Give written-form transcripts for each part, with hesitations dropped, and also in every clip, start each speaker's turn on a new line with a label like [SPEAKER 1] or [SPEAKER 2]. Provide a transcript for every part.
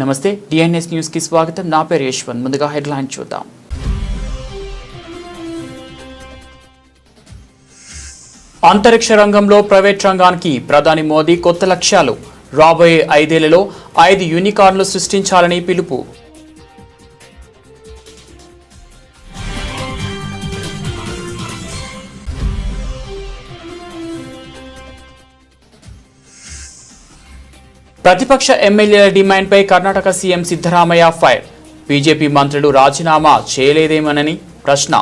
[SPEAKER 1] నమస్తే DNS news కి స్వాగతం. నా పేరు యశ్వంత్. ముందుగా హెడ్లైన్ చూద్దాం. అంతరిక్ష రంగంలో ప్రైవేట్ రంగానికి ప్రధాని మోదీ కొత్త లక్ష్యాలు. రాబోయే 5 ఏళ్లలో 5 యూనికార్న్లు సృష్టించాలని పిలుపు. ప్రతిపక్ష ఎమ్మెల్యేల డిమాండ్పై Karnataka CM Siddaramaiah fire. BJP మంత్రులు రాజీనామా చేయలేదేమోనని ప్రశ్న.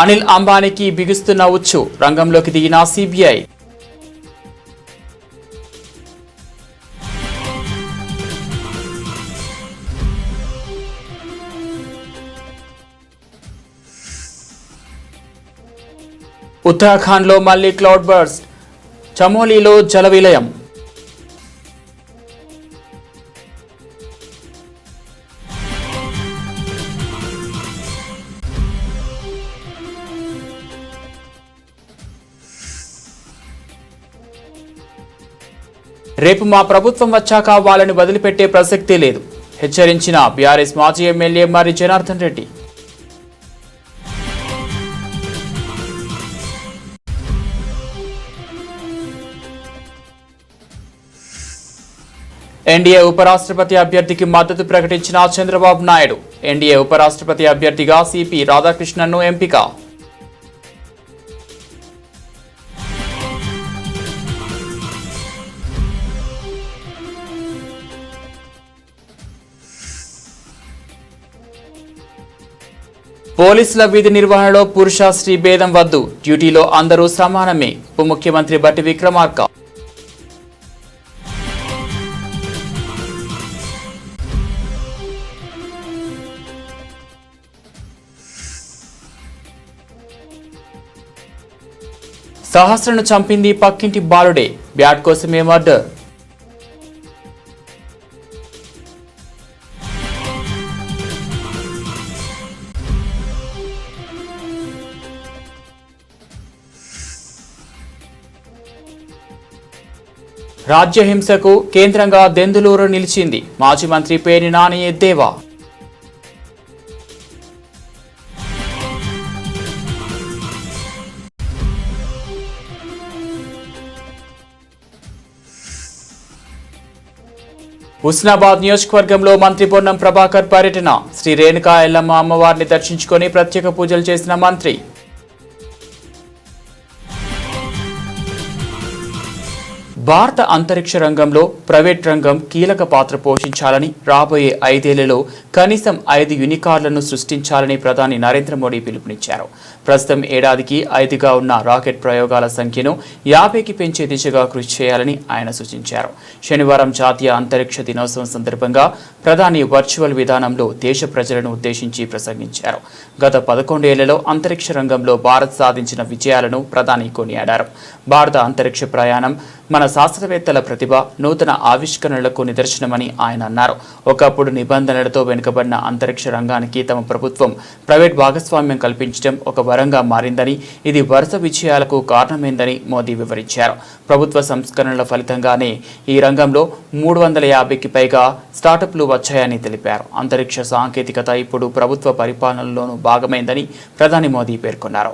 [SPEAKER 1] అనిల్ అంబానీకి బిగుస్తున్న ఉచ్చు. రంగంలోకి దిగిన సిబిఐ. ఉత్తరాఖండ్లో మళ్లీ క్లౌడ్ బర్స్ట్. చమోలీలో జల విలయం. రేపు మా ప్రభుత్వం వచ్చాక వాళ్ళని వదిలిపెట్టే ప్రసక్తే లేదు, హెచ్చరించిన బీఆర్ఎస్ మాజీ ఎమ్మెల్యే మర్రి జనార్దన్ రెడ్డి. ఎన్డీఏ ఉపరాష్ట్రపతి అభ్యర్థికి మద్దతు ప్రకటించిన చంద్రబాబు నాయుడు. ఎన్డీఏ ఉపరాష్ట్రపతి అభ్యర్థిగా సిపి రాధాకృష్ణన్ను ఎంపిక. పోలీసుల విధి నిర్వహణలో పురుష స్త్రీ భేదం వద్దు, డ్యూటీలో అందరూ సమానమే. ఉప ముఖ్యమంత్రి బట్టి విక్రమార్క. సహస్రను చంపింది పక్కింటి బాలుడే, బ్యాట్ కోసమే మర్డర్. రాజ్య హింసకు కేంద్రంగా దెందులూరు నిలిచింది. మాజీ మంత్రి పేర్ని నాని ఎద్దేవా. హుస్నాబాద్ నియోజకవర్గంలో మంత్రి పొన్నం ప్రభాకర్ పర్యటన. శ్రీ రేణుకా ఎల్లమ్మ అమ్మవారిని దర్శించుకొని ప్రత్యేక పూజలు చేసిన మంత్రి. భారత అంతరిక్ష రంగంలో ప్రైవేట్ రంగం కీలక పాత్ర పోషించాలని, రాబోయే 5 ఏళ్లలో కనీసం 5 యూనికార్న్లను సృష్టించాలని ప్రధాని నరేంద్ర మోడీ పిలుపునిచ్చారు. ప్రస్తుతం ఏడాదికి 5గా ఉన్న రాకెట్ ప్రయోగాల సంఖ్యను 50కి పెంచే దిశగా కృషి చేయాలని ఆయన సూచించారు. శనివారం జాతీయ అంతరిక్ష దినోత్సవం సందర్భంగా ప్రధాని వర్చువల్ విధానంలో దేశ ప్రజలను ఉద్దేశించి ప్రసంగించారు. గత 11 ఏళ్లలో అంతరిక్ష రంగంలో భారత్ సాధించిన విజయాలను ప్రధాని కొనియాడారు. భారత అంతరిక్ష ప్రయాణం మన శాస్త్రవేత్తల ప్రతిభ, నూతన ఆవిష్కరణలకు నిదర్శనమని ఆయన అన్నారు. ఒకప్పుడు నిబంధనలతో వెనుకబడిన అంతరిక్ష రంగానికి తమ ప్రభుత్వం ప్రైవేట్ భాగస్వామ్యం కల్పించడం ఒక వరంగా మారిందని, ఇది వరుస విజయాలకు కారణమైందని మోదీ వివరించారు. ప్రభుత్వ సంస్కరణల ఫలితంగానే ఈ రంగంలో 350కి పైగా స్టార్టప్లు వచ్చాయని తెలిపారు. అంతరిక్ష సాంకేతికత ఇప్పుడు ప్రభుత్వ పరిపాలనలోనూ భాగమైందని ప్రధాని మోదీ పేర్కొన్నారు.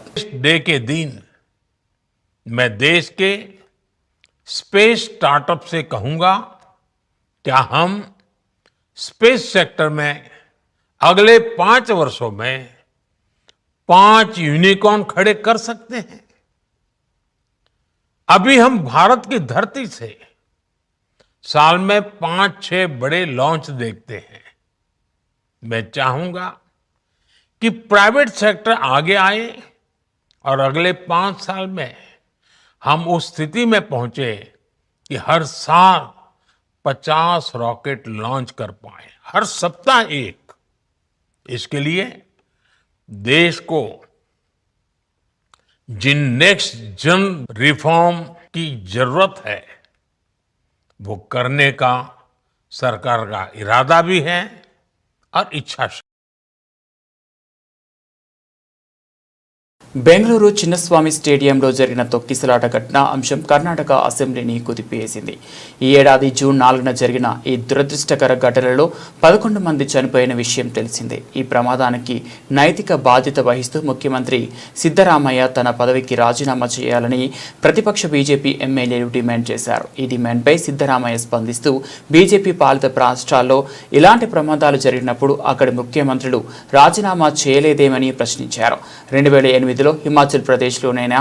[SPEAKER 2] स्पेस स्टार्टअप से कहूंगा, क्या हम स्पेस सेक्टर में अगले 5 वर्षों में 5 यूनिकॉर्न खड़े कर सकते हैं? अभी हम भारत की धरती से साल में 5-6 बड़े लॉन्च देखते हैं. मैं चाहूंगा कि प्राइवेट सेक्टर आगे आए और अगले 5 साल में हम उस स्थिति में पहुंचे कि हर साल 50 रॉकेट लॉन्च कर पाए, हर सप्ताह एक. इसके लिए देश को जिन नेक्स्ट जन रिफॉर्म की जरूरत है वो करने का सरकार का इरादा भी है और इच्छा शक्ति।
[SPEAKER 1] బెంగళూరు చిన్నస్వామి స్టేడియంలో జరిగిన తొక్కిసలాట ఘటన అంశం కర్ణాటక అసెంబ్లీని కుదిపేసింది. ఈ ఏడాది జూన్ 4న జరిగిన ఈ దురదృష్టకర ఘటనలో 11 మంది చనిపోయిన విషయం తెలిసిందే. ఈ ప్రమాదానికి నైతిక బాధ్యత వహిస్తూ ముఖ్యమంత్రి సిద్ధరామయ్య తన పదవికి రాజీనామా చేయాలని ప్రతిపక్ష బీజేపీ ఎమ్మెల్యేలు డిమాండ్ చేశారు. ఈ డిమాండ్పై సిద్ధరామయ్య స్పందిస్తూ బీజేపీ పాలిత రాష్ట్రాల్లో ఇలాంటి ప్రమాదాలు జరిగినప్పుడు అక్కడి ముఖ్యమంత్రులు రాజీనామా చేయలేదేమని ప్రశ్నించారు. 2008 హిమాచల్ ప్రదేశ్లోనైనా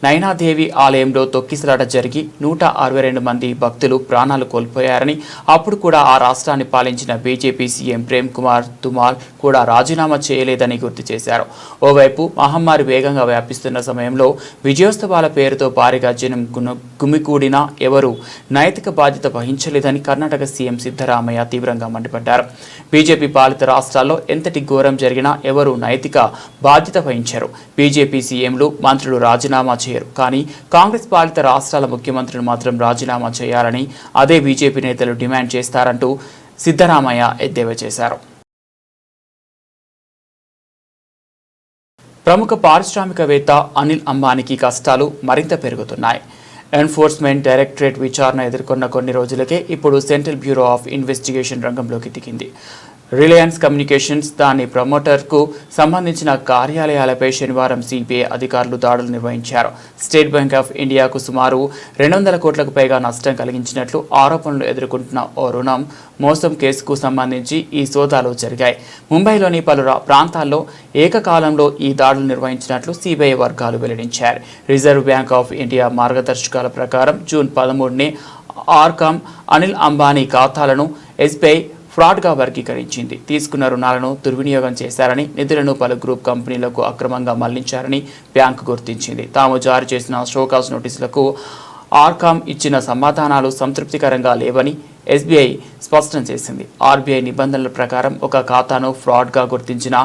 [SPEAKER 1] నైనాదేవి ఆలయంలో తొక్కిసలాట జరిగి 162 మంది భక్తులు ప్రాణాలు కోల్పోయారని, అప్పుడు కూడా ఆ రాష్ట్రాన్ని పాలించిన బీజేపీ సీఎం ప్రేమ్ కుమార్ ధుమాల్ కూడా రాజీనామా చేయలేదని గుర్తు చేశారు. ఓవైపు మహమ్మారి వేగంగా వ్యాపిస్తున్న సమయంలో విజయోత్సవాల పేరుతో భారీగా జనం గుమికూడినా ఎవరూ నైతిక బాధ్యత వహించలేదని కర్ణాటక సీఎం సిద్ధరామయ్య తీవ్రంగా మండిపడ్డారు. బీజేపీ పాలిత రాష్ట్రాల్లో ఎంతటి ఘోరం జరిగినా ఎవరూ నైతిక బాధ్యత వహించారు. బీజేపీ సీఎంలు మంత్రులు రాజీనామా చేయరు, కానీ కాంగ్రెస్ పాలిత రాష్ట్రాల ముఖ్యమంత్రులు మాత్రం రాజీనామా చేయాలని అదే బీజేపీ నేతలు డిమాండ్ చేస్తారంటూ సిద్ధరామయ్య ఎద్దేవా చేశారు. ప్రముఖ పారిశ్రామికవేత్త అనిల్ అంబానీకి కష్టాలు మరింత పెరుగుతున్నాయి. ఎన్ఫోర్స్మెంట్ డైరెక్టరేట్ విచారణ ఎదుర్కొన్న కొన్ని రోజులకే ఇప్పుడు సెంట్రల్ బ్యూరో ఆఫ్ ఇన్వెస్టిగేషన్ రంగంలోకి దిగింది. రిలయన్స్ కమ్యూనికేషన్స్ దాని ప్రమోటర్కు సంబంధించిన కార్యాలయాలపై శనివారం సిబిఐ అధికారులు దాడులు నిర్వహించారు. స్టేట్ బ్యాంక్ ఆఫ్ ఇండియాకు సుమారు 200 కోట్లకు పైగా నష్టం కలిగించినట్లు ఆరోపణలు ఎదుర్కొంటున్న ఓ రుణం మోసం కేసుకు సంబంధించి ఈ సోదాలు జరిగాయి. ముంబైలోని పలు ప్రాంతాల్లో ఏకకాలంలో ఈ దాడులు నిర్వహించినట్లు సిబిఐ వర్గాలు వెల్లడించారు. రిజర్వ్ బ్యాంక్ ఆఫ్ ఇండియా మార్గదర్శకాల ప్రకారం జూన్ 13నే ఆర్కామ్ అనిల్ అంబానీ ఖాతాలను ఎస్బీఐ ఫ్రాడ్గా వర్గీకరించింది. తీసుకున్న రుణాలను దుర్వినియోగం చేశారని, నిధులను పలు గ్రూప్ కంపెనీలకు అక్రమంగా మళ్లించారని బ్యాంకు గుర్తించింది. తాము జారీ చేసిన షోకాజ్ నోటీసులకు ఆర్కామ్ ఇచ్చిన సమాధానాలు సంతృప్తికరంగా లేవని ఎస్బీఐ స్పష్టం చేసింది. ఆర్బీఐ నిబంధనల ప్రకారం ఒక ఖాతాను ఫ్రాడ్గా గుర్తించిన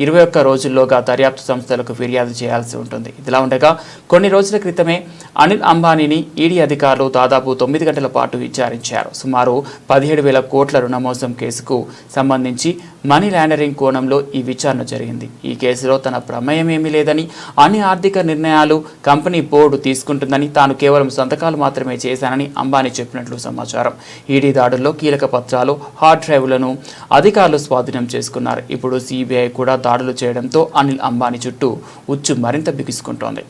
[SPEAKER 1] 21 రోజుల్లోగా దర్యాప్తు సంస్థలకు ఫిర్యాదు చేయాల్సి ఉంటుంది. ఇదిలా ఉండగా కొన్ని రోజుల క్రితమే అనిల్ అంబానీని ఈడీ అధికారులు దాదాపు 9 గంటల పాటు విచారించారు. సుమారు 17,000 కోట్ల రుణమోసం కేసుకు సంబంధించి మనీ లాండరింగ్ కోణంలో ఈ విచారణ జరిగింది. ఈ కేసులో తన ప్రమేయం ఏమీ లేదని, అన్ని ఆర్థిక నిర్ణయాలు కంపెనీ బోర్డు తీసుకుంటుందని, తాను కేవలం సంతకాలు మాత్రమే చేశానని అంబానీ చెప్పినట్లు సమాచారం. ఈడీ దాడుల్లో కీలక పత్రాలు, హార్డ్ డ్రైవ్లను అధికారులు స్వాధీనం చేసుకున్నారు. ఇప్పుడు సిబిఐ కూడా దాడులు చేయడంతో అనిల్ అంబానీ చుట్టూ ఉచ్చు మరింత బిగుసుకుంటోంది.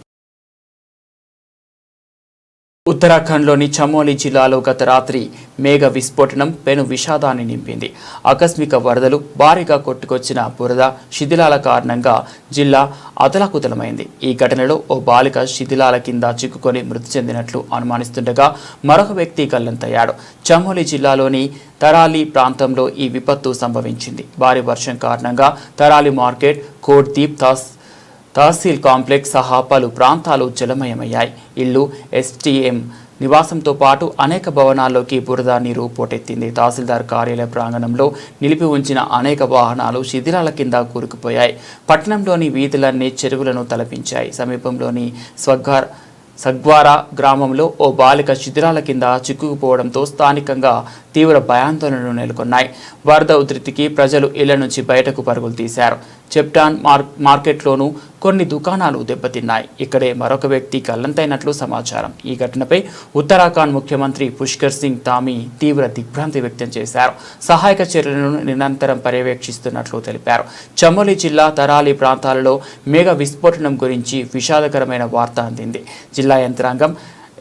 [SPEAKER 1] ఉత్తరాఖండ్లోని చమోలి జిల్లాలో గత రాత్రి మేఘ విస్ఫోటనం పెను విషాదాన్ని నింపింది. ఆకస్మిక వరదలు, భారీగా కొట్టుకొచ్చిన బురద, శిథిలాల కారణంగా జిల్లా అతలాకుతలమైంది. ఈ ఘటనలో ఓ బాలిక శిథిలాల కింద చిక్కుకొని మృతి చెందినట్లు అనుమానిస్తుండగా మరొక వ్యక్తి గల్లంతయ్యాడు. చమోలి జిల్లాలోని తరాలి ప్రాంతంలో ఈ విపత్తు సంభవించింది. భారీ వర్షం కారణంగా తరాలి మార్కెట్, కోట్ దీప్ తహసీల్ కాంప్లెక్స్ సహా పలు ప్రాంతాలు జలమయమయ్యాయి. ఇల్లు, ఎస్టీఎం నివాసంతో పాటు అనేక భవనాల్లోకి బురద నీరు పోటెత్తింది. తహసీల్దార్ కార్యాలయ ప్రాంగణంలో నిలిపి ఉంచిన అనేక వాహనాలు శిథిలాల కింద కూరుకుపోయాయి. పట్టణంలోని వీధులన్నీ చెరువులను తలపించాయి. సమీపంలోని సగ్వారా గ్రామంలో ఓ బాలిక శిథిలాల కింద చిక్కుకుపోవడంతో స్థానికంగా తీవ్ర భయాందోళనలు నెలకొన్నాయి. వరద ఉధృతికి ప్రజలు ఇళ్ల నుంచి బయటకు పరుగులు తీశారు. చెప్టాన్ మార్కెట్లోనూ కొన్ని దుకాణాలు దెబ్బతిన్నాయి. ఇక్కడే మరొక వ్యక్తి గల్లంతైనట్లు సమాచారం. ఈ ఘటనపై ఉత్తరాఖండ్ ముఖ్యమంత్రి పుష్కర్ సింగ్ ధామీ తీవ్ర దిగ్భ్రాంతి వ్యక్తం చేశారు. సహాయక చర్యలను నిరంతరం పర్యవేక్షిస్తున్నట్లు తెలిపారు. చమోలి జిల్లా తరాలి ప్రాంతాలలో మేఘ విస్ఫోటనం గురించి విషాదకరమైన వార్త అందింది. జిల్లా యంత్రాంగం,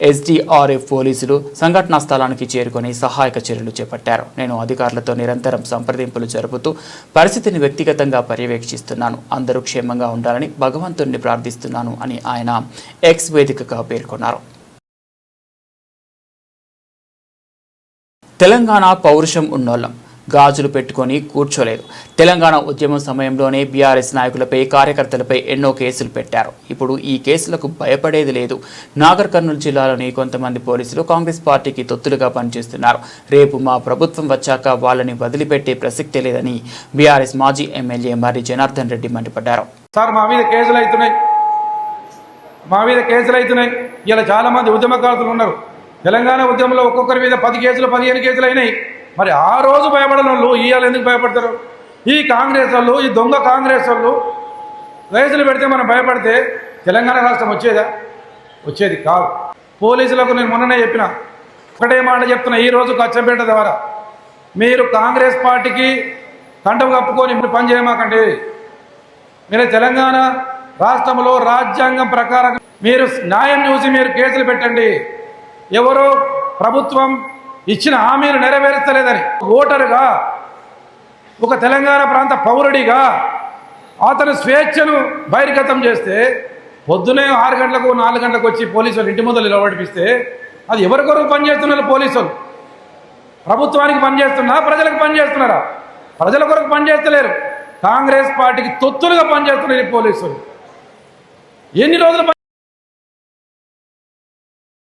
[SPEAKER 1] ఎస్డీఆర్ఎఫ్ పోలీసులు సంఘటనా స్థలానికి చేరుకొని సహాయక చర్యలు చేపట్టారు. నేను అధికారులతో నిరంతరం సంప్రదింపులు జరుపుతూ పరిస్థితిని వ్యక్తిగతంగా పర్యవేక్షిస్తున్నాను. అందరూ క్షేమంగా ఉండాలని భగవంతుడిని ప్రార్థిస్తున్నాను అని ఆయన ఎక్స్ వేదికగా పేర్కొన్నారు. తెలంగాణ పౌరుషం ఉన్నోళ్ళం, గాజులు పెట్టుకొని కూర్చోలేదు. తెలంగాణ ఉద్యమం సమయంలోనే బీఆర్ఎస్ నాయకులపై, కార్యకర్తలపై ఎన్నో కేసులు పెట్టారు. ఇప్పుడు ఈ కేసులకు భయపడేది లేదు. నాగర్ కర్నూలు జిల్లాలోని కొంతమంది పోలీసులు కాంగ్రెస్ పార్టీకి తొత్తులుగా పనిచేస్తున్నారు. రేపు మా ప్రభుత్వం వచ్చాక వాళ్ళని వదిలిపెట్టే ప్రసక్తే లేదని బీఆర్ఎస్ మాజీ ఎమ్మెల్యే మర్రి జనార్దన్ రెడ్డి మండిపడ్డారు.
[SPEAKER 3] సార్ మా మీద కేసులు అవుతున్నాయి. ఇలా చాలా మంది ఉద్యమకారులు ఉన్నారు. తెలంగాణ ఉద్యమంలో ఒక్కొక్కరి మీద 10 కేసులు 15 కేసులు అయినాయి. మరి ఆ రోజు భయపడని వాళ్ళు ఇవాళ ఎందుకు భయపడతారు? ఈ కాంగ్రెస్ వాళ్ళు, ఈ దొంగ కాంగ్రెస్ వాళ్ళు కేసులు పెడితే మనం భయపడితే తెలంగాణ రాష్ట్రం వచ్చేదా? వచ్చేది కాదు. పోలీసులకు నేను మొన్ననే చెప్పిన ఒకటే మాట చెప్తున్నా, ఈరోజు కచ్చంపేట ద్వారా మీరు కాంగ్రెస్ పార్టీకి కంఠం కప్పుకొని పని చేయమాకండి. మీరు తెలంగాణ రాష్ట్రంలో రాజ్యాంగం ప్రకారం మీరు న్యాయం చూసి మీరు కేసులు పెట్టండి. ఎవరో ప్రభుత్వం ఇచ్చిన హామీలు నెరవేర్చలేదని ఓటరుగా, ఒక తెలంగాణ ప్రాంత పౌరుడిగా అతను స్వేచ్ఛను బహిర్గతం చేస్తే పొద్దునే 6 గంటలకు 4 గంటలకు వచ్చి పోలీసులు ఇంటి ముందు నిలబడిపిస్తే అది ఎవరి కొరకు పనిచేస్తున్నారు? పోలీసులు ప్రభుత్వానికి పనిచేస్తున్నా, ప్రజలకు పనిచేస్తున్నారా? ప్రజల కొరకు పనిచేస్తలేరు, కాంగ్రెస్ పార్టీకి తొత్తులుగా పనిచేస్తున్నారు ఈ పోలీసులు. ఎన్ని రోజులు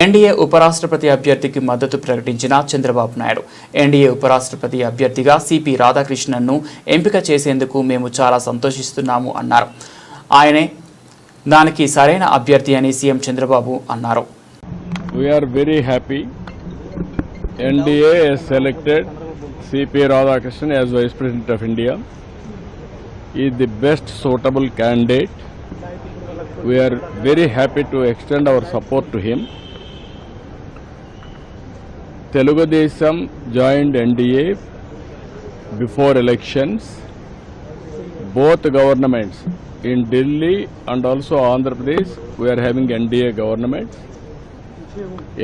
[SPEAKER 1] ఎన్డీఏ ఉపరాష్ట్రపతి అభ్యర్థికి మద్దతు ప్రకటించిన చంద్రబాబు నాయుడు ఎన్డీఏ ఉపరాష్ట్రపతి అభ్యర్థిగా సిపి రాధాకృష్ణన్ను ఎంపిక చేసేందుకు మేము చాలా సంతోషిస్తున్నాము అన్నారు. ఆయనే దానికి సరైన అభ్యర్థి అని సీఎం చంద్రబాబు అన్నారు.
[SPEAKER 4] We are very happy. NDA has selected CP Radhakrishnan as Vice President of India. He is the best suitable candidate. We are very happy to extend our support to him. Telugu Desam joined NDA before elections. Both governments in Delhi and also Andhra Pradesh, we are having NDA governments.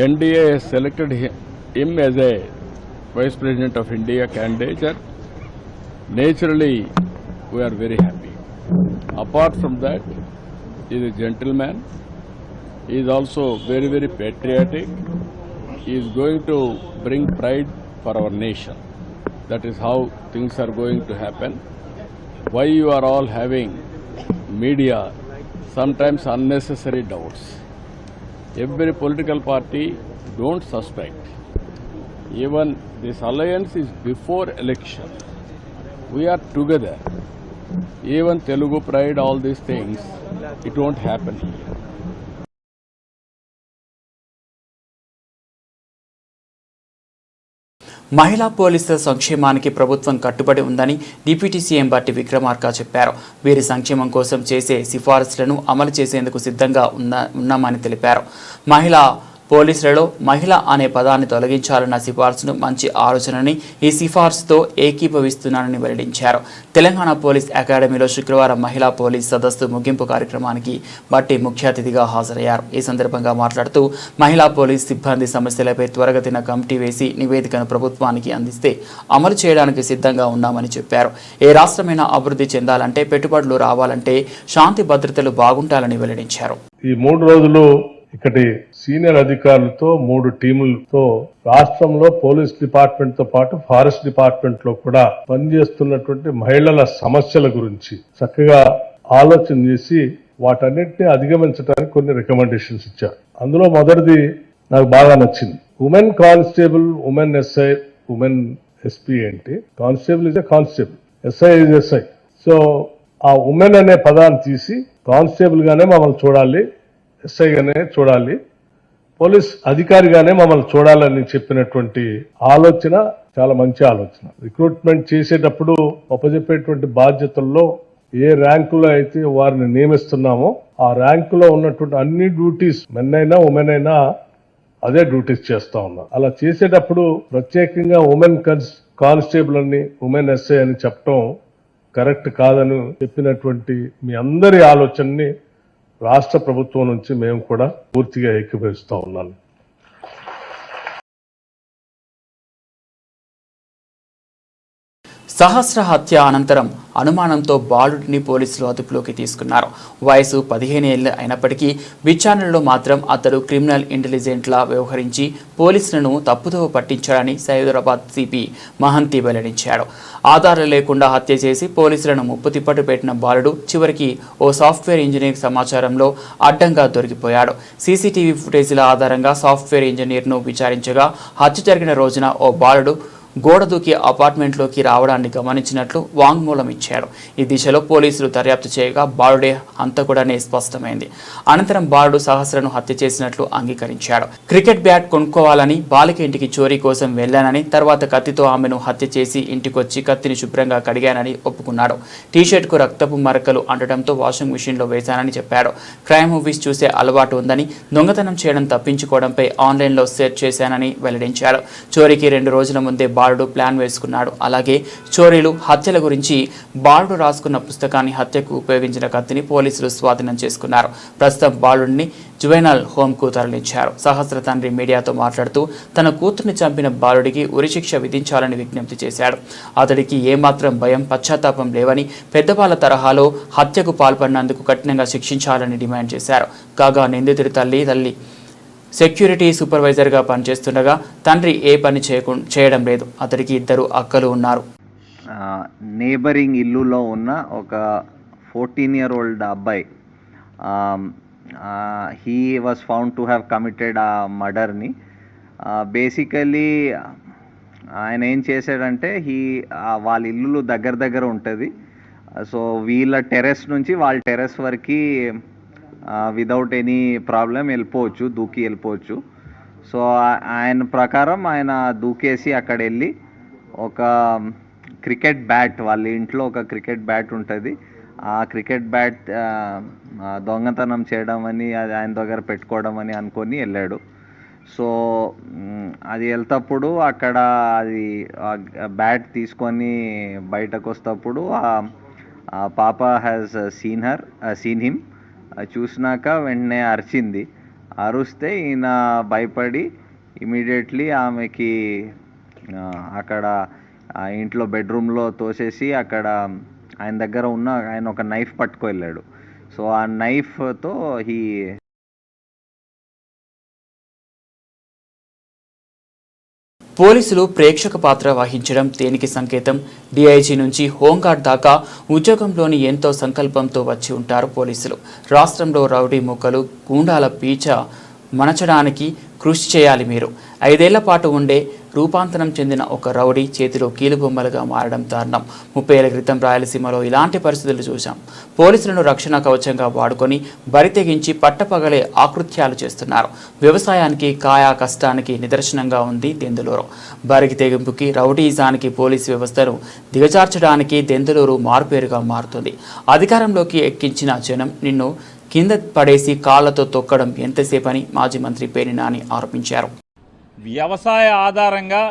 [SPEAKER 4] NDA has selected him as a Vice President of India candidate. Naturally, we are very happy. Apart from that, he is a gentleman. He is also very, very patriotic. He is going to bring pride for our nation. That is how things are going to happen. Why you are all having media sometimes unnecessary doubts? Every political party don't suspect. Even this alliance is before election. We are together. Even Telugu pride, all these things, it won't happen here.
[SPEAKER 1] మహిళా పోలీసుల సంక్షేమానికి ప్రభుత్వం కట్టుబడి ఉందని deputy CM బట్టి విక్రమార్క చెప్పారు. వీరి సంక్షేమం కోసం చేసే సిఫారసులను అమలు చేసేందుకు సిద్ధంగా ఉన్నామని తెలిపారు. మహిళా పోలీసులలో మహిళ అనే పదాన్ని తొలగించాలన్న సిఫార్సును మంచి ఆలోచనని, ఈ సిఫార్సుతో ఏకీభవిస్తున్నానని వెల్లడించారు. తెలంగాణ పోలీస్ అకాడమీలో శుక్రవారం మహిళా పోలీస్ సదస్సు ముగింపు కార్యక్రమానికి బట్టి ముఖ్య అతిథిగా హాజరయ్యారు. ఈ సందర్భంగా మాట్లాడుతూ మహిళా పోలీస్ సిబ్బంది సమస్యలపై త్వరగతిన కమిటీ వేసి నివేదికను ప్రభుత్వానికి అందిస్తే అమలు చేయడానికి సిద్ధంగా ఉన్నామని చెప్పారు. ఏ రాష్ట్రమైనా అభివృద్ధి చెందాలంటే, పెట్టుబడులు రావాలంటే శాంతి భద్రతలు బాగుండాలని వెల్లడించారు.
[SPEAKER 5] ఈ 3 రోజులు ఇక్కడి సీనియర్ అధికారులతో 3 టీములతో రాష్ట్రంలో పోలీస్ డిపార్ట్మెంట్ తో పాటు ఫారెస్ట్ డిపార్ట్మెంట్ లో కూడా పనిచేస్తున్నటువంటి మహిళల సమస్యల గురించి చక్కగా ఆలోచన చేసి వాటన్నిటిని అధిగమించడానికి కొన్ని రికమెండేషన్స్ ఇచ్చారు. అందులో మొదటిది నాకు బాగా నచ్చింది. Women constable, women SI, women SP ఏంటి, constable is a constable, SI is SI. So ఆ ఉమెన్ అనే పదాన్ని తీసి కానిస్టేబుల్ గానే మమ్మల్ని చూడాలి, ఎస్ఐగానే చూడాలి, పోలీస్ అధికారిగానే మమ్మల్ని చూడాలని చెప్పినటువంటి ఆలోచన చాలా మంచి ఆలోచన. రిక్రూట్మెంట్ చేసేటప్పుడు అప్పచెప్పేటువంటి బాధ్యతల్లో ఏ ర్యాంకులో అయితే వారిని నియమిస్తున్నామో ఆ ర్యాంకులో ఉన్నటువంటి అన్ని డ్యూటీస్ మెన్ అయినా ఉమెన్ అయినా అదే డ్యూటీస్ చేస్తా ఉన్నారు. అలా చేసేటప్పుడు ప్రత్యేకంగా ఉమెన్ కానిస్టేబుల్ అని, ఉమెన్ ఎస్ఐ అని చెప్పడం కరెక్ట్ కాదని చెప్పినటువంటి మీ అందరి ఆలోచనని రాష్ట్ర ప్రభుత్వం నుంచి మేము కూడా పూర్తిగా ఏకీభవిస్తూ ఉన్నాను.
[SPEAKER 1] సహస్ర హత్య అనంతరం అనుమానంతో బాలుడిని పోలీసులు అదుపులోకి తీసుకున్నారు. వయసు 15 ఏళ్లు అయినప్పటికీ విచారణలో మాత్రం అతడు క్రిమినల్ ఇంటెలిజెంట్లా వ్యవహరించి పోలీసులను తప్పుదోవ పట్టించాడని సైదరాబాద్ సిపి మహంతి వెల్లడించాడు. ఆధారాలు లేకుండా హత్య చేసి పోలీసులను ముప్పుతిప్పటు పెట్టిన బాలుడు చివరికి ఓ సాఫ్ట్వేర్ ఇంజనీర్ సమాచారంలో అడ్డంగా దొరికిపోయాడు. సీసీటీవీ ఫుటేజీల ఆధారంగా సాఫ్ట్వేర్ ఇంజనీర్ను విచారించగా హత్య జరిగిన రోజున ఓ బాలుడు గోడ దూకి అపార్ట్మెంట్లోకి రావడాన్ని గమనించినట్లు వాంగ్మూలం ఇచ్చాడు. ఈ దిశలో పోలీసులు దర్యాప్తు చేయగా బాలుడే హంతకుడనే స్పష్టమైంది. అనంతరం బాలుడు సహస్రను హత్య చేసినట్లు అంగీకరించాడు. క్రికెట్ బ్యాట్ కొనుక్కోవాలని బాలిక ఇంటికి చోరీ కోసం వెళ్లానని, తర్వాత కత్తితో ఆమెను హత్య చేసి ఇంటికొచ్చి కత్తిని శుభ్రంగా కడిగానని ఒప్పుకున్నాడు. టీషర్ట్కు రక్తపు మరకలు అంటడంతో వాషింగ్ మిషన్లో వేశానని చెప్పాడు. క్రైమ్ మూవీస్ చూసే అలవాటు ఉందని, దొంగతనం చేయడం తప్పించుకోవడంపై ఆన్లైన్లో సెర్చ్ చేశానని వెల్లడించాడు. చోరీకి 2 రోజుల ముందే బాలుడు ప్లాన్ వేసుకున్నాడు. అలాగే చోరీలు, హత్యల గురించి బాలుడు రాసుకున్న పుస్తకాన్ని, హత్యకు ఉపయోగించిన కత్తిని పోలీసులు స్వాధీనం చేసుకున్నారు. ప్రస్తుతం బాలుడిని జువెనల్ హోంకు తరలించారు. సహస్ర తండ్రి మీడియాతో మాట్లాడుతూ తన కూతుర్ని చంపిన బాలుడికి ఉరిశిక్ష విధించాలని విజ్ఞప్తి చేశాడు. అతడికి ఏమాత్రం భయం, పశ్చాత్తాపం లేవని, పెద్దవాళ్ల తరహాలో హత్యకు పాల్పడినందుకు కఠినంగా శిక్షించాలని డిమాండ్ చేశారు. కాగా నిందితుడి తల్లి సెక్యూరిటీ సూపర్వైజర్గా పనిచేస్తుండగా తండ్రి ఏ పని చేయడం లేదు. అతడికి 2 అక్కలు ఉన్నారు.
[SPEAKER 6] నేబరింగ్ ఇల్లులో ఉన్న ఒక 14-year-old అబ్బాయి he was found to have committed ఆ మర్డర్ని. బేసికలీ ఆయన ఏం చేశాడంటే వాళ్ళ ఇల్లు దగ్గర ఉంటుంది. సో వీళ్ళ టెర్రస్ నుంచి వాళ్ళ టెర్రస్ వరకు విదౌట్ ఎనీ ప్రాబ్లం వెళ్ళిపోవచ్చు, దూకి వెళ్ళిపోవచ్చు. సో ఆయన ప్రకారం ఆయన దూకేసి అక్కడ వెళ్ళి ఒక క్రికెట్ బ్యాట్, వాళ్ళ ఇంట్లో ఒక క్రికెట్ బ్యాట్ ఉంటుంది, ఆ క్రికెట్ బ్యాట్ దొంగతనం చేయడం అని, అది ఆయన దగ్గర పెట్టుకోవడం అని అనుకొని వెళ్ళాడు. సో అది వెళ్తప్పుడు అక్కడ అది బ్యాట్ తీసుకొని బయటకు వస్తప్పుడు ఆ పాప హ్యాస్ సీన్ హిమ్. చూసినాక వెంటనే అరిచింది. అరిస్తే ఈయన భయపడి ఇమీడియట్లీ ఆమెకి అక్కడ ఆ ఇంట్లో బెడ్రూమ్లో తోసేసి అక్కడ ఆయన దగ్గర ఉన్న ఆయన ఒక నైఫ్ పట్టుకు వెళ్ళాడు. సో ఆ నైఫ్తో
[SPEAKER 1] పోలీసులు ప్రేక్షక పాత్ర వహించడం దేనికి సంకేతం? డీఐజీ నుంచి హోంగార్డ్ దాకా ఉద్యోగంలోని ఎంతో సంకల్పంతో వచ్చి ఉంటారు పోలీసులు. రాష్ట్రంలో రౌడీ మూకలు, గూండాల పీచ మణచడానికి కృషి చేయాలి మీరు. 5 ఏళ్ల పాటు ఉండే రూపాంతరం చెందిన ఒక రౌడీ చేతిలో కీలుబొమ్మలుగా మారడం దారుణం. 30 ఏళ్ల క్రితం రాయలసీమలో ఇలాంటి పరిస్థితులు చూశాం. పోలీసులను రక్షణ కవచంగా వాడుకొని బరితెగించి పట్టపగలే ఆకృత్యాలు చేస్తున్నారు. వ్యవసాయానికి, కాయా కష్టానికి నిదర్శనంగా ఉంది దెందులూరు. బరికి తెగింపుకి, రౌడీజానికి పోలీసు వ్యవస్థను దిగజార్చడానికి దెందులూరు మారుపేరుగా మారుతుంది. అధికారంలోకి ఎక్కించిన జనం నిన్ను కింద పడేసి కాళ్లతో తొక్కడం ఎంతసేపని మాజీ మంత్రి పేర్ని నాని ఆరోపించారు.
[SPEAKER 7] వ్యవసాయ ఆధారంగా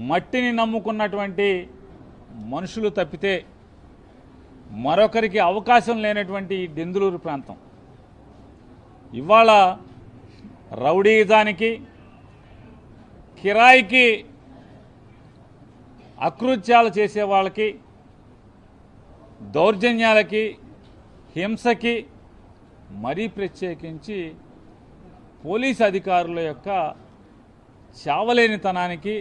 [SPEAKER 7] మట్టిని నమ్ముకున్నటువంటి మనుషులు తప్పితే మరొకరికి అవకాశం లేనటువంటి దెందులూరు ప్రాంతం ఇవాళ రౌడీజానికి, కిరాయికి అకృత్యాలు చేసే వాళ్ళకి, దౌర్జన్యాలకి, హింసకి, మరీ ప్రత్యేకించి పోలీస్ అధికారుల యొక్క చావలేనితనానికి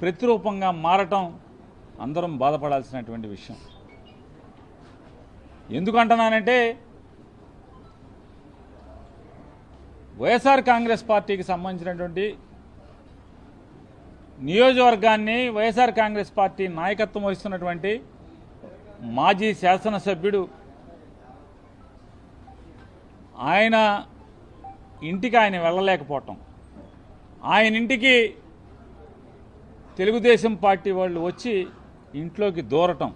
[SPEAKER 7] ప్రతిరూపంగా మారటం అందరం బాధపడాల్సినటువంటి విషయం. ఎందుకంటున్నానంటే వైఎస్ఆర్ కాంగ్రెస్ పార్టీకి సంబంధించినటువంటి నియోజకవర్గాన్ని వైఎస్ఆర్ కాంగ్రెస్ పార్టీ నాయకత్వం వహిస్తున్నటువంటి మాజీ శాసనసభ్యుడు ఆయన ఇంటికి ఆయన వెళ్ళలేకపోవటం, ఆయన ఇంటికి తెలుగుదేశం పార్టీ వాళ్ళు వచ్చి ఇంట్లోకి దూరటం,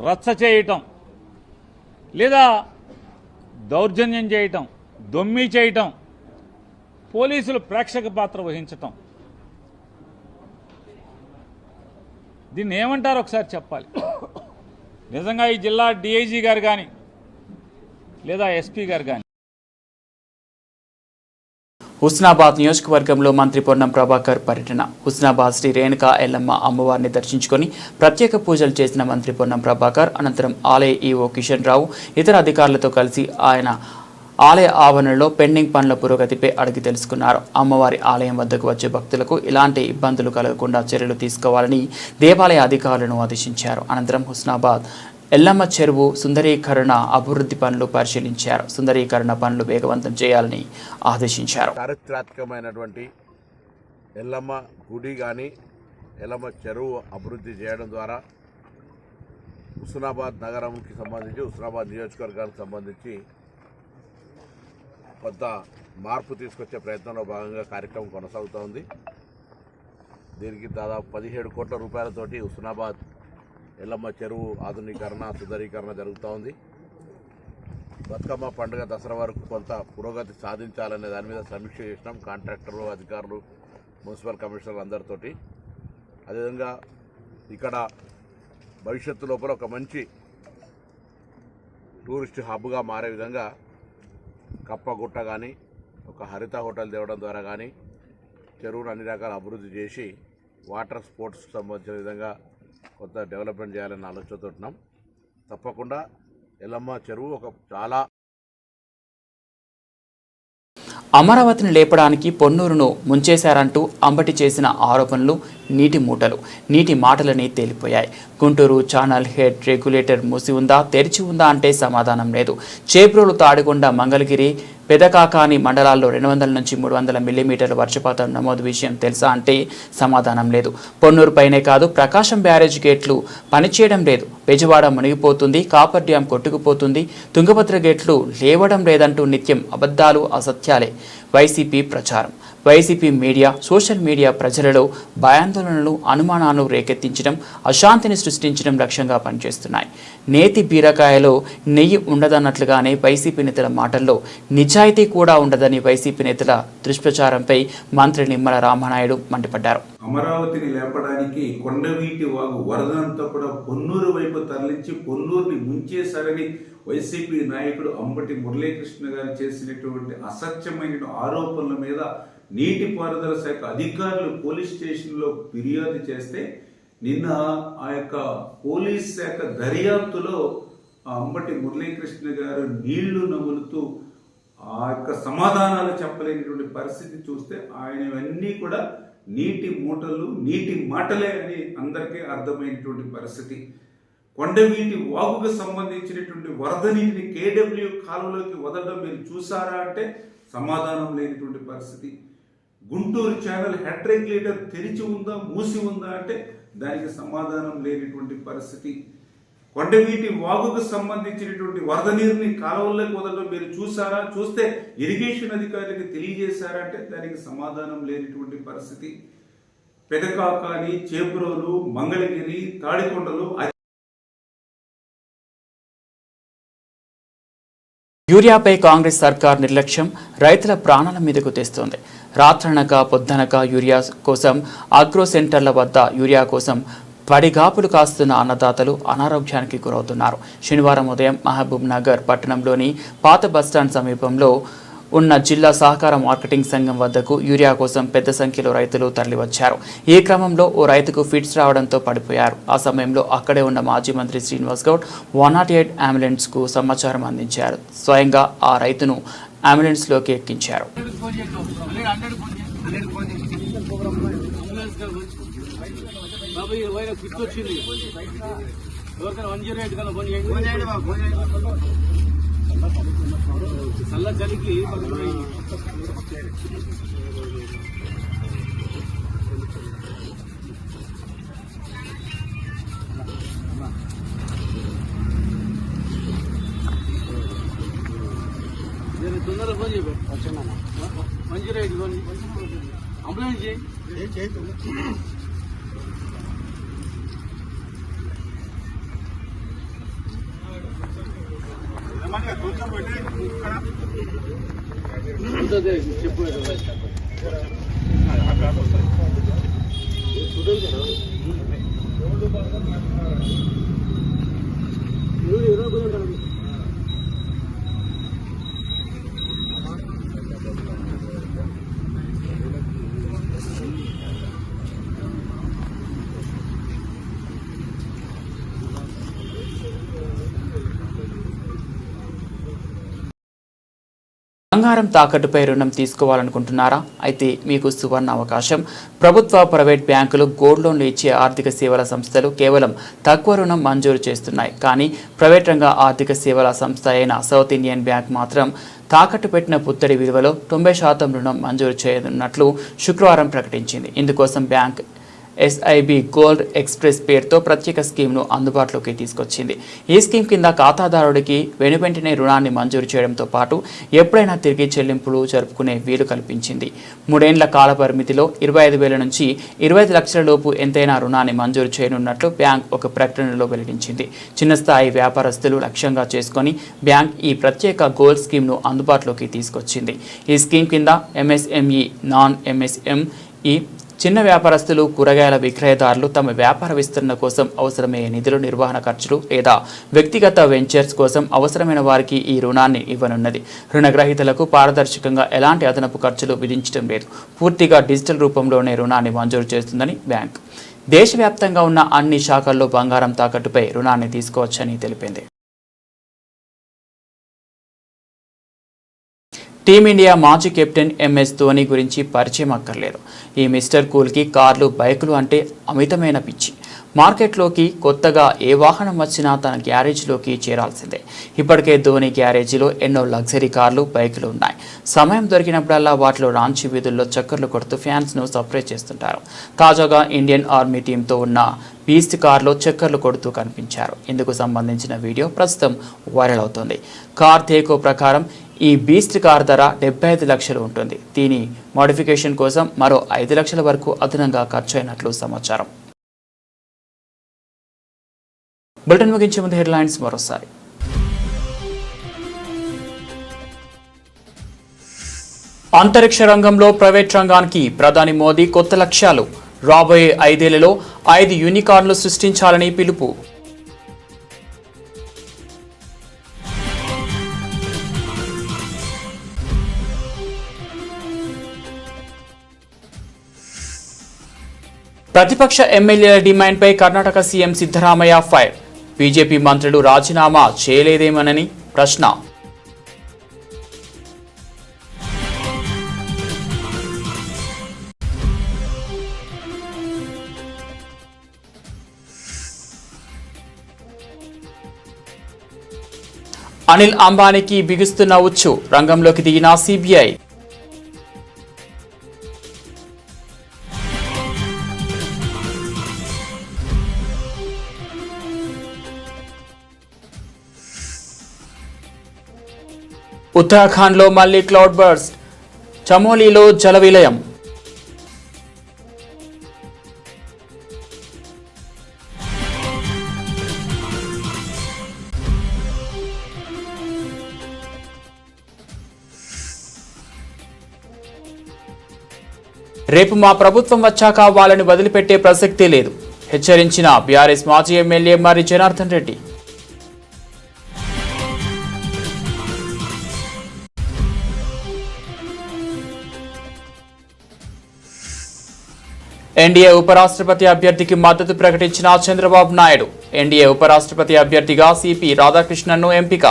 [SPEAKER 7] రచ్చ చేయటం, లేదా దౌర్జన్యం చేయటం, దొమ్మి చేయటం, పోలీసులు ప్రేక్షక పాత్ర వహించటం, దీన్ని ఏమంటారో ఒకసారి చెప్పాలి. నిజంగా ఈ జిల్లా డిఐజీ గారు కానీ లేదా ఎస్పీ గారు కానీ
[SPEAKER 1] హుస్నాబాద్ నియోజకవర్గంలో మంత్రి పొన్నం ప్రభాకర్ పర్యటన. హుస్నాబాద్ శ్రీ రేణుకా ఎల్లమ్మ అమ్మవారిని దర్శించుకొని ప్రత్యేక పూజలు చేసిన మంత్రి పొన్నం ప్రభాకర్ అనంతరం ఆలయ ఈవో కిషన్ రావు ఇతర అధికారులతో కలిసి ఆయన ఆలయ ఆవరణలో పెండింగ్ పనుల పురోగతిపై అడిగి తెలుసుకున్నారు. అమ్మవారి ఆలయం వద్దకు వచ్చే భక్తులకు ఇలాంటి ఇబ్బందులు కలగకుండా చర్యలు తీసుకోవాలని దేవాలయ అధికారులను ఆదేశించారు. అనంతరం హుస్నాబాద్ ఎల్లమ్మ చెరువు సుందరీకరణ అభివృద్ధి పనులు పరిశీలించారు. సుందరీకరణ పనులు వేగవంతం చేయాలని ఆదేశించారు.
[SPEAKER 8] చారిత్రాత్మకమైనటువంటి ఎల్లమ్మ గుడి కానీ ఎల్లమ్మ చెరువు అభివృద్ధి చేయడం ద్వారా హుస్నాబాద్ నగరంకి సంబంధించి హుస్నాబాద్ నియోజకవర్గానికి సంబంధించి కొంత మార్పు తీసుకొచ్చే ప్రయత్నంలో భాగంగా కార్యక్రమం కొనసాగుతోంది. దీనికి దాదాపు 17 కోట్ల రూపాయలతోటి హుస్నాబాద్ ఎల్లమ్మ చెరువు ఆధునీకరణ సుందరీకరణ జరుగుతూ ఉంది. బతుకమ్మ పండుగ దసరా వరకు కొంత పురోగతి సాధించాలనే దాని మీద సమీక్ష చేసినాం. కాంట్రాక్టర్లు, అధికారులు, మున్సిపల్ కమిషనర్లు అందరితోటి. అదేవిధంగా ఇక్కడ భవిష్యత్తు లోపల ఒక మంచి టూరిస్ట్ హబ్గా మారే విధంగా కప్పగుట్ట కానీ ఒక హరిత హోటల్ తేవడం ద్వారా కానీ చెరువును అన్ని రకాల అభివృద్ధి చేసి వాటర్ స్పోర్ట్స్కి సంబంధించిన విధంగా కొంత డెవలప్మెంట్ చేయాలన్న ఆలోచనతో ఉన్నాం. తప్పకుండా ఎల్లమ్మ చెరువు ఒక చాలా
[SPEAKER 1] అమరావతిని లేపడానికి పొన్నూరును ముంచేశారంటూ అంబటి చేసిన ఆరోపణలు నీటి మూటలు, నీటి మాటలని తేలిపోయాయి. గుంటూరు ఛానల్ హెడ్ రెగ్యులేటర్ మూసి ఉందా, తెరిచి ఉందా అంటే సమాధానం లేదు. చేబ్రోలు, తాడికొండ, మంగళగిరి, పెదకాకాని మండలాల్లో 200 నుంచి 300 మిల్లీమీటర్ల వర్షపాతం నమోదు విషయం తెలుసా అంటే సమాధానం లేదు. పొన్నూరు పైనే కాదు, ప్రకాశం బ్యారేజ్ గేట్లు పనిచేయడం లేదు. బెజవాడ మునిగిపోతుంది, కాపర్ డ్యాం కొట్టుకుపోతుంది, తుంగభద్ర గేట్లు లేవడం లేదంటూ నిత్యం అబద్ధాలు, అసత్యాలే వైసీపీ ప్రచారం. వైసీపీ మీడియా, సోషల్ మీడియా ప్రజలలో భయాందోళనలు, అనుమానాలు రేకెత్తించడం, అశాంతిని సృష్టించడం లక్ష్యంగా పనిచేస్తున్నాయి. నేతి బీరకాయలో నెయ్యి ఉండదన్నట్లుగానే వైసీపీ నేతల మాటల్లో నిజాయితీ కూడా ఉండదని వైసీపీ నేతల దుష్ప్రచారంపై మంత్రి నిమ్మల రామానాయుడు మండిపడ్డారు.
[SPEAKER 9] అమరావతిని లేపడానికి కొండవీటి వాగు వరదంతా కూడా పొన్నూరు వైపు తరలించి పొన్నూరుని ముంచేశారని వైసీపీ నాయకుడు అంబటి మురళీకృష్ణ గారు చేసినటువంటి అసత్యమైన ఆరోపణల మీద నీటిపారుదల శాఖ అధికారులు పోలీస్ స్టేషన్లో ఫిర్యాదు చేస్తే నిన్న ఆ యొక్క పోలీస్ శాఖ దర్యాప్తులో అంబటి మురళీకృష్ణ గారు నీళ్లు నములుతూ ఆ యొక్క సమాధానాలు చెప్పలేనటువంటి పరిస్థితి చూస్తే ఆయనవన్నీ కూడా నీటి మూటలు, నీటి మాటలే అని అందరికీ అర్థమైనటువంటి పరిస్థితి. కొండవీటి వాగుకు సంబంధించినటువంటి వరద నీటిని కేడబ్ల్యూ కాలువలోకి వదలడం మీరు చూసారా అంటే సమాధానం లేనిటువంటి పరిస్థితి. గుంటూరు ఛానల్ హెడ్ రెగ్యులేటర్ తెరిచి ఉందా, మూసి ఉందా అంటే దానికి సమాధానం లేనిటువంటి పరిస్థితి. కొండవీటి వాగుకు సంబంధించినటువంటి వరద నీరుని కాలువల్లోకి వదలడం మీరు చూసారా, చూస్తే ఇరిగేషన్ అధికారులకు తెలియజేశారా అంటే దానికి సమాధానం లేనిటువంటి పరిస్థితి. పెదకాకాని, చేబ్రోలు, మంగళగిరి, తాడికొండలు
[SPEAKER 1] యూరియాపై కాంగ్రెస్ సర్కార్ నిర్లక్ష్యం రైతుల ప్రాణాల మీదకు తెస్తోంది. రాత్రనక పొద్దనక యూరియా కోసం అగ్రో సెంటర్ల వద్ద యూరియా కోసం పడిగాపులు కాస్తున్న అన్నదాతలు అనారోగ్యానికి గురవుతున్నారు. శనివారం ఉదయం మహబూబ్ నగర్ పట్టణంలోని పాత బస్టాండ్ సమీపంలో ఉన్న జిల్లా సహకార మార్కెటింగ్ సంఘం వద్దకు యూరియా కోసం పెద్ద సంఖ్యలో రైతులు తరలివచ్చారు. ఈ క్రమంలో ఓ రైతుకు ఫిట్స్ రావడంతో పడిపోయారు. ఆ సమయంలో అక్కడే ఉన్న మాజీ మంత్రి శ్రీనివాస్ గౌడ్ 108 అంబులెన్స్కు సమాచారం అందించారు. స్వయంగా ఆ రైతును అంబులెన్స్లోకి ఎక్కించారు.
[SPEAKER 10] తొందరగా ఫోన్ చేయబో మంచి రైట్ అంబులెన్స్ చేయి. చెప్పు
[SPEAKER 1] బంగారం తాకట్టుపై రుణం తీసుకోవాలనుకుంటున్నారా? అయితే మీకు సువర్ణ అవకాశం. ప్రభుత్వ, ప్రైవేట్ బ్యాంకులు గోల్డ్ లోన్లు ఇచ్చే ఆర్థిక సేవల సంస్థలు కేవలం తక్కువ రుణం మంజూరు చేస్తున్నాయి. కానీ ప్రైవేట్ రంగ ఆర్థిక సేవల సంస్థ అయిన సౌత్ ఇండియన్ బ్యాంక్ మాత్రం తాకట్టు పెట్టిన పుత్తడి విలువలో 90% రుణం మంజూరు చేయనున్నట్లు శుక్రవారం ప్రకటించింది. ఇందుకోసం బ్యాంక్ ఎస్ఐబి గోల్డ్ ఎక్స్ప్రెస్ పేరుతో ప్రత్యేక స్కీమ్ను అందుబాటులోకి తీసుకొచ్చింది. ఈ స్కీమ్ కింద ఖాతాదారుడికి వెనువెంటనే రుణాన్ని మంజూరు చేయడంతో పాటు ఎప్పుడైనా తిరిగి చెల్లింపులు జరుపుకునే వీలు కల్పించింది. 3 ఏళ్ల కాల పరిమితిలో 25,000 నుంచి 25 లక్షల లోపు ఎంతైనా రుణాన్ని మంజూరు చేయనున్నట్లు బ్యాంక్ ఒక ప్రకటనలో వెల్లడించింది. చిన్న స్థాయి వ్యాపారస్తులు లక్ష్యంగా చేసుకొని బ్యాంక్ ఈ ప్రత్యేక గోల్డ్ స్కీమ్ను అందుబాటులోకి తీసుకొచ్చింది. ఈ స్కీమ్ కింద ఎంఎస్ఎంఈ, నాన్ ఎంఎస్ఎంఈ, చిన్న వ్యాపారస్తులు, కూరగాయల విక్రయదారులు తమ వ్యాపార విస్తరణ కోసం అవసరమయ్యే నిధులు, నిర్వహణ ఖర్చులు లేదా వ్యక్తిగత వెంచర్స్ కోసం అవసరమైన వారికి ఈ రుణాన్ని ఇవ్వనున్నది. రుణగ్రహీతలకు పారదర్శకంగా ఎలాంటి అదనపు ఖర్చులు విధించడం లేదు. పూర్తిగా డిజిటల్ రూపంలోనే రుణాన్ని మంజూరు చేస్తుందని బ్యాంక్ దేశవ్యాప్తంగా ఉన్న అన్ని శాఖల్లో బంగారం తాకట్టుపై రుణాన్ని తీసుకోవచ్చని తెలిపింది. టీమిండియా మాజీ కెప్టెన్ ఎంఎస్ ధోని గురించి పరిచయం అక్కర్లేదు. ఈ మిస్టర్ కూల్కి కార్లు, బైకులు అంటే అమితమైన పిచ్చి. మార్కెట్లోకి కొత్తగా ఏ వాహనం వచ్చినా తన గ్యారేజ్లోకి చేరాల్సిందే. ఇప్పటికే ధోని గ్యారేజీలో ఎన్నో లగ్జరీ కార్లు, బైకులు ఉన్నాయి. సమయం దొరికినప్పుడల్లా వాటిలో రాంచీ వీధుల్లో చక్కర్లు కొడుతూ ఫ్యాన్స్ను సర్ప్రైజ్ చేస్తుంటారు. తాజాగా ఇండియన్ ఆర్మీ టీంతో ఉన్న బీస్ట్ కార్లో చక్కర్లు కొడుతూ కనిపించారు. ఇందుకు సంబంధించిన వీడియో ప్రస్తుతం వైరల్ అవుతోంది. కార్ థేకో ప్రకారం ఈ బీస్ట్ కార్ ధర 75 లక్షలు ఉంటుంది. దీని మోడిఫికేషన్ కోసం మరో 5 లక్షల వరకు అదనంగా ఖర్చు అయినట్లు సమాచారం. బులెటిన్ ముగించే ముందు హెడ్లైన్స్ మరోసారి. అంతరిక్ష రంగంలో ప్రైవేట్ రంగానికి ప్రధాని మోదీ కొత్త లక్ష్యాలు. రాబోయే 5 ఏళ్లలో 5 యూనికార్న్లు సృష్టించాలని పిలుపు. ప్రతిపక్ష ఎమ్మెల్యేల డిమాండ్పై Karnataka CM Siddaramaiah fire. BJP మంత్రులు రాజీనామా చేయలేదేమోనని ప్రశ్న. అనిల్ అంబానీకి బిగుస్తున్న ఉచ్చు. రంగంలోకి దిగిన సిబిఐ. ఉత్తరాఖండ్లో మళ్లీ క్లౌడ్ బర్స్ట్. చమోలీలో జల విలయం. రేపు మా ప్రభుత్వం వచ్చాక వాళ్ళని వదిలిపెట్టే ప్రసక్తే లేదు, హెచ్చరించిన బీఆర్ఎస్ మాజీ ఎమ్మెల్యే మర్రి జనార్దన్ రెడ్డి. ఎన్డీఏ ఉపరాష్ట్రపతి అభ్యర్థికి మద్దతు ప్రకటించిన చంద్రబాబు నాయుడు. ఎన్డీఏ ఉపరాష్ట్రపతి అభ్యర్థిగా సిపి రాధాకృష్ణన్ను ఎంపిక.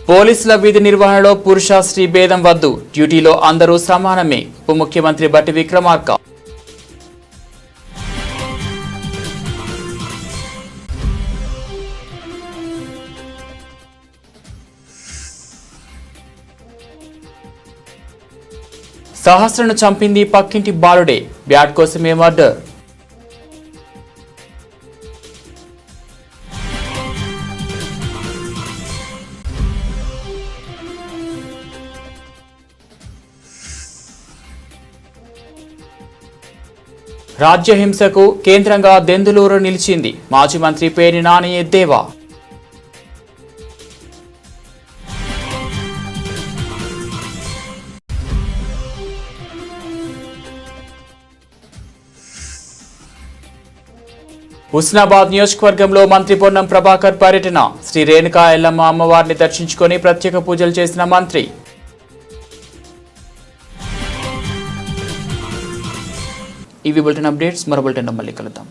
[SPEAKER 1] పోలీసుల విధి నిర్వహణలో పురుష స్త్రీ భేదం వద్దు, డ్యూటీలో అందరూ సమానమే. ఉప ముఖ్యమంత్రి బట్టి విక్రమార్క. సహస్రను చంపింది పక్కింటి బాలుడే, బ్యాట్ కోసమే మర్డర్. రాజ్యహింసకు కేంద్రంగా దెందులూరు నిలిచింది. మాజీ మంత్రి పేర్ని నాని ఎద్దేవా. హుస్నాబాద్ నియోజకవర్గంలో మంత్రి పొన్నం ప్రభాకర్ పర్యటన. శ్రీ రేణుకా ఎల్లమ్మ అమ్మవారిని దర్శించుకొని ప్రత్యేక పూజలు చేసిన మంత్రి. ఇవి బులెటిన్ అప్డేట్స్. మరో బులెటిన్లో మళ్ళీ కలుద్దాం.